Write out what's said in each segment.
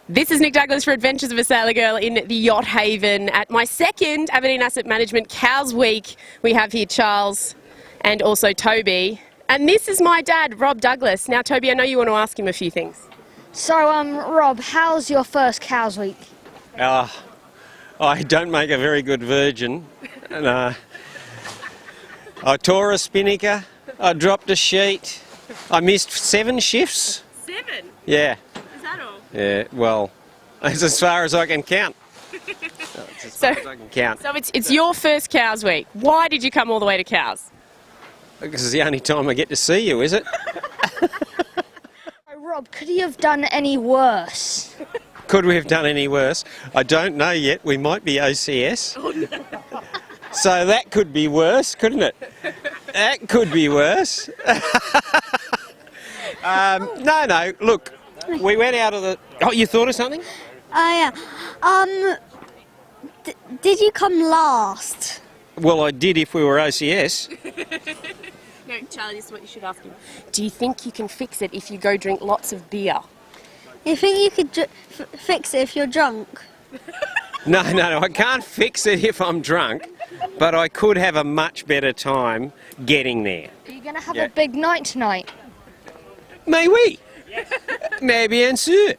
This is Nick Douglas for Adventures of a Sailor Girl in the Yacht Haven at my second Aberdeen Asset Management Cows Week. We have here Charles and also Toby. And this is my dad, Rob Douglas. Now, Toby, I know you want to ask him a few things. So, Rob, how's your first Cows Week? I don't make a very good virgin. And, I tore a spinnaker, I dropped a sheet, I missed 7 shifts. 7? Yeah. Is that all? Yeah, well, it's as far as I can count. It's as far as I can count. So it's your first Cows Week. Why did you come all the way to Cows? Because it's the only time I get to see you, is it? Rob, could you have done any worse? Could we have done any worse? I don't know yet. We might be OCS. Oh, no. So that could be worse, couldn't it? That could be worse. No, look, we went out of the... Oh, you thought of something? Oh yeah. Did you come last? Well, I did if we were OCS. No, Charlie, this is what you should ask him. Do you think you can fix it if you go drink lots of beer? You think you could fix it if you're drunk? No, I can't fix it if I'm drunk, but I could have a much better time getting there. Are you going to have a big night tonight? May we? Mais bien sûr.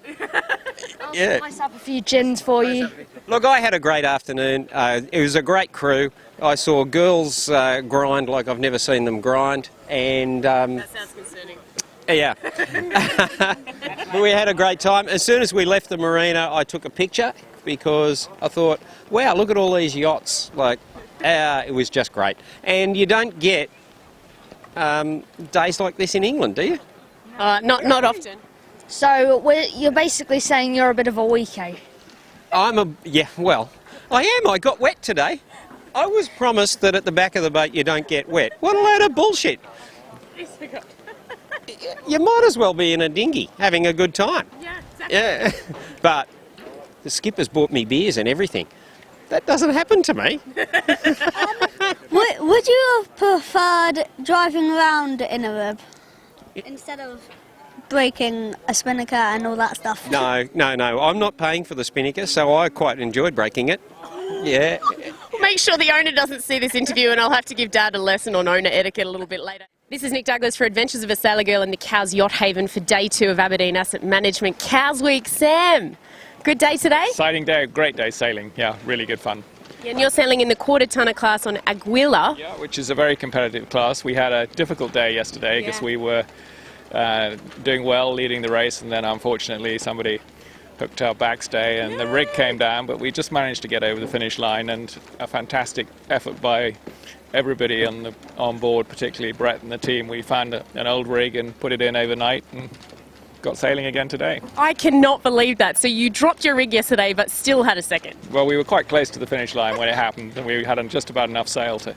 I'll spice up a few gins for you. Look, I had a great afternoon. It was a great crew. I saw girls grind like I've never seen them grind, and That sounds concerning. yeah. But we had a great time. As soon as we left the marina, I took a picture because I thought, wow, look at all these yachts. It was just great. And you don't get days like this in England, do you? Not often. So, you're basically saying you're a bit of a weekie? I am. I got wet today. I was promised that at the back of the boat you don't get wet. What a load of bullshit. You might as well be in a dinghy having a good time. Yeah, exactly. Yeah. But the skipper's bought me beers and everything. That doesn't happen to me. Would you have preferred driving around in a rib instead of breaking a spinnaker and all that stuff? No. I'm not paying for the spinnaker, so I quite enjoyed breaking it. Yeah. Make sure the owner doesn't see this interview, and I'll have to give Dad a lesson on owner etiquette a little bit later. This is Nick Douglas for Adventures of a Sailor Girl in the Cows Yacht Haven for day 2 of Aberdeen Asset Management Cows Week. Sam, good day today? Exciting day, great day sailing. Yeah, really good fun. And you're sailing in the quarter tonner class on Aguila. Yeah, which is a very competitive class. We had a difficult day yesterday because we were doing well, leading the race, and then unfortunately somebody hooked our backstay and the rig came down, but we just managed to get over the finish line, and a fantastic effort by everybody on board, particularly Brett and the team. We found an old rig and put it in overnight and got sailing again today. I cannot believe that. So you dropped your rig yesterday but still had a second. Well, we were quite close to the finish line when it happened, and we had just about enough sail to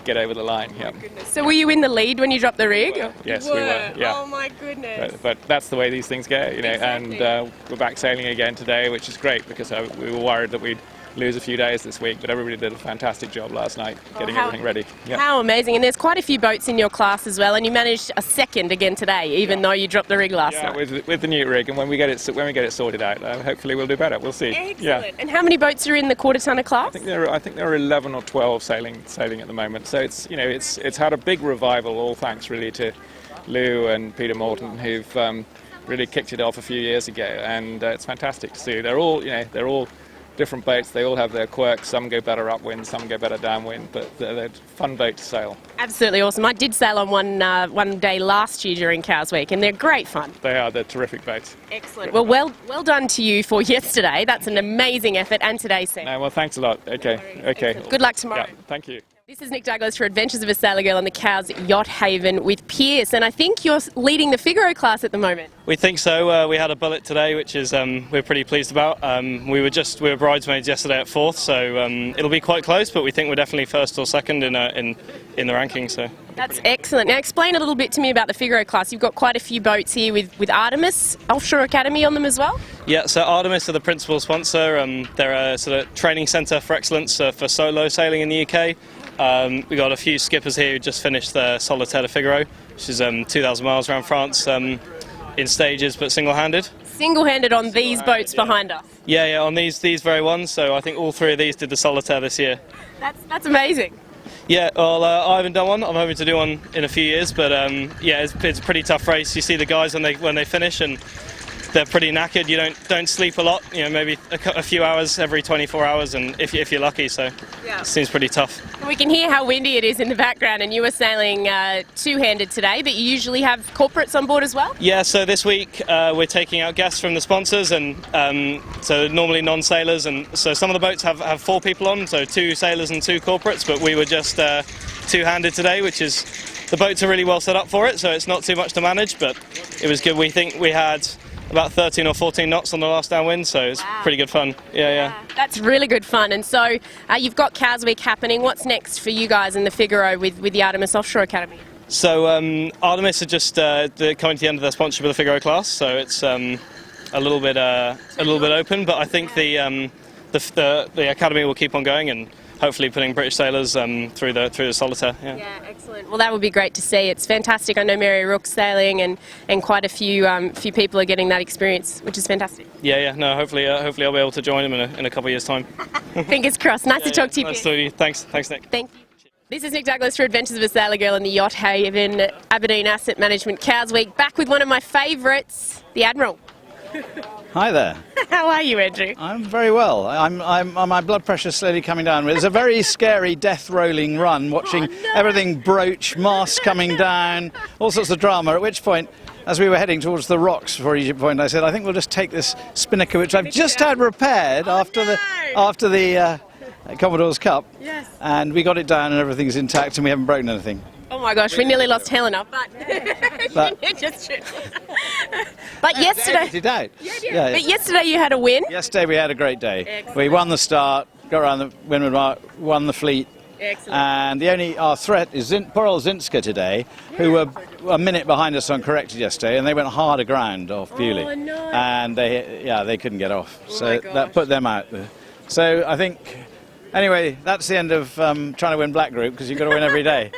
get over the line. Yeah. So were you in the lead when you dropped the rig? Yes, we were. Yeah. Oh my goodness. But that's the way these things go, you know. Exactly. And we're back sailing again today, which is great because we were worried that we'd lose a few days this week, but everybody did a fantastic job last night getting everything ready. Yeah. How amazing. And there's quite a few boats in your class as well, and you managed a second again today, even though you dropped the rig last night. With the new rig, and when we get it sorted out, hopefully we'll do better. We'll see. Excellent. Yeah. And how many boats are in the quarter tonner class? I think there are 11 or 12 sailing at the moment. So it's had a big revival, all thanks really to Lou and Peter Morton, who've really kicked it off a few years ago, and it's fantastic to see. They're all different boats. They all have their quirks. Some go better upwind, some go better downwind, but they're fun boat to sail. Absolutely awesome. I did sail on one day last year during Cows Week, and they're great fun. They're terrific boats. Excellent. Well done to you for yesterday. That's an amazing effort, and today, Sam. No, well, thanks a lot. Okay. Good luck tomorrow. Yeah, thank you. This is Nick Douglas for Adventures of a Sailor Girl on the Cows Yacht Haven with Pierce, and I think you're leading the Figaro class at the moment. We think so. We had a bullet today, which is we're pretty pleased about. We were bridesmaids yesterday at 4th, so it'll be quite close, but we think we're definitely 1st or 2nd in the ranking. So that's excellent. Now explain a little bit to me about the Figaro class. You've got quite a few boats here with Artemis Offshore Academy on them as well. Yeah, so Artemis are the principal sponsor. They're a sort of training centre for excellence for solo sailing in the UK. We got a few skippers here who just finished their Solitaire de Figaro, which is 2,000 miles around France in stages but single-handed. Single-handed on these boats behind us. Yeah, on these very ones. So I think all 3 of these did the solitaire this year. That's amazing. Yeah, well, I haven't done one. I'm hoping to do one in a few years, but yeah, it's a pretty tough race. You see the guys when they finish, and they're pretty knackered. You don't sleep a lot. You know, maybe a few hours every 24 hours, and if you're lucky. So Yeah. it seems pretty tough. We can hear how windy it is in the background, and you were sailing two-handed today, but you usually have corporates on board as well? Yeah, so this week we're taking out guests from the sponsors, and so normally non-sailors, and so some of the boats have 4 people on, so 2 sailors and 2 corporates, but we were just two-handed today, which is, the boats are really well set up for it, so it's not too much to manage, but it was good. We think we had about 13 or 14 knots on the last downwind, so it's pretty good fun. Yeah. That's really good fun. And so you've got Cows Week happening. What's next for you guys in the Figaro with the Artemis Offshore Academy? So Artemis are just coming to the end of their sponsorship of the Figaro class, so it's a little bit open, but I think the academy will keep on going and hopefully putting British sailors through the solitaire. Yeah, excellent. Well, that would be great to see. It's fantastic. I know Mary Rook's sailing, and quite a few people are getting that experience, which is fantastic. Yeah. No, hopefully I'll be able to join them in a couple of years' time. Fingers crossed. Nice to talk to you. Nice to meet you. Thanks, Nick. Thank you. This is Nick Douglas for Adventures of a Sailor Girl in the Yacht Haven Aberdeen Asset Management Cows Week. Back with one of my favourites, the Admiral. Hi there. How are you, Andrew? I'm very well. My blood pressure's slowly coming down. It's a very scary death rolling run, watching everything broach, masts coming down, all sorts of drama, at which point, as we were heading towards the rocks before Egypt Point, I said, I think we'll just take this spinnaker, which I've just had repaired after the Commodore's Cup. Yes. And we got it down and everything's intact and we haven't broken anything. Oh my gosh, we nearly lost Helena, but just but yesterday. Emptied out. Yeah. But yesterday you had a win. Yesterday we had a great day. Excellent. We won the start, got around the windward mark, won the fleet. Excellent. And our threat is poor old Zinska today, who were a minute behind us on corrected yesterday, and they went hard aground off Bewley. Oh, no. And they couldn't get off. Oh, So my gosh. that put them out. So I think, anyway, that's the end of trying to win black group, because you've got to win every day.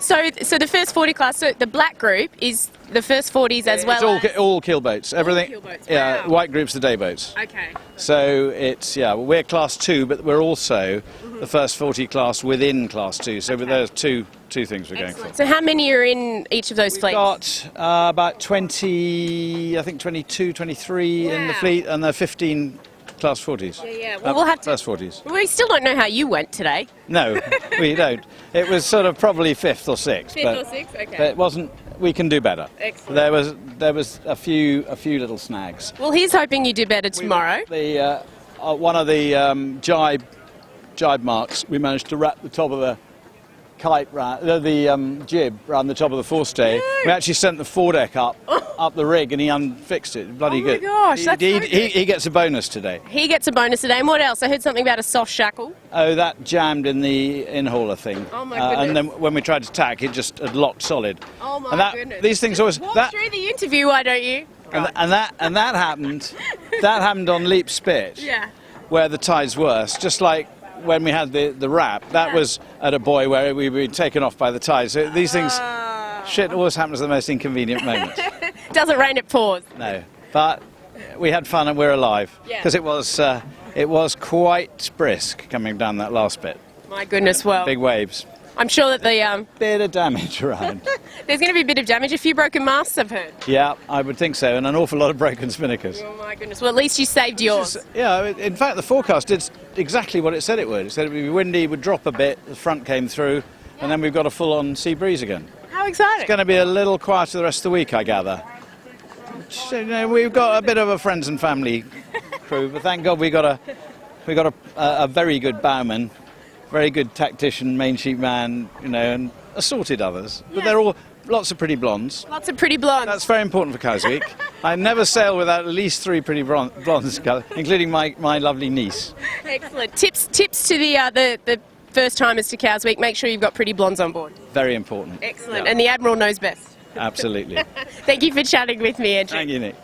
So the first 40 class, so the black group is the first 40s as well. It's all keel boats. Everything. keel boats, Yeah, wow. white group's the day boats. Okay. So it's, we're class 2, but we're also the first 40 class within class 2. So there's two things we're going for. So how many are in each of those We've fleets? got about 20, I think 22, 23 in the Wow. fleet, and there are 15 class 40s. Yeah. Well, we'll have to. First 40s. We still don't know how you went today. No, we don't. It was sort of probably 5th or 6th. Fifth but, or sixth? Okay. But it wasn't. We can do better. Excellent. There was a few little snags. Well, he's hoping you do better tomorrow. The one of the jibe marks, we managed to wrap the top of the kite round, the jib round the top of the forestay. We actually sent the foredeck up the rig, and he unfixed it. Bloody Oh my good. gosh, that's so good. He gets a bonus today. He gets a bonus today. And what else? I heard something about a soft shackle. Oh, that jammed in the in-hauler thing. Oh my And goodness. then when we tried to tack, it just had locked solid. Oh my and goodness. These things always Walk through the interview, why don't you? and that happened. That happened on Leap Spit. Yeah. Where the tide's worse, just like when we had the wrap, that was at a buoy where we were taken off by the tide. So these things, shit always happens at the most inconvenient moments. Doesn't rain, it pours. No, but we had fun and we're alive, Yeah. because it was quite brisk coming down that last bit. My goodness, well, Big waves, I'm sure that bit of damage around. there's going to be a bit of damage, a few broken masts, I've heard. Yeah, I would think so, and an awful lot of broken spinnakers. Oh my goodness, well at least you saved yours. Yeah, in fact, the forecast did exactly what it said it would. It said it would be windy, would drop a bit, the front came through, and then we've got a full-on sea breeze again. How exciting. It's going to be a little quieter the rest of the week, I gather. So, we've got a bit of a friends and family crew, but thank God we got a very good bowman, very good tactician, main sheet man, and assorted others. But they're all lots of pretty blondes. Lots of pretty blondes. That's very important for Cows Week. I never sail without at least 3 pretty blondes, including my lovely niece. Excellent. Tips to the first timers to Cows Week, make sure you've got pretty blondes on board. Very important. Excellent. Yeah. And the Admiral knows best. Absolutely. Thank you for chatting with me, Andrew. Thank you, Nick.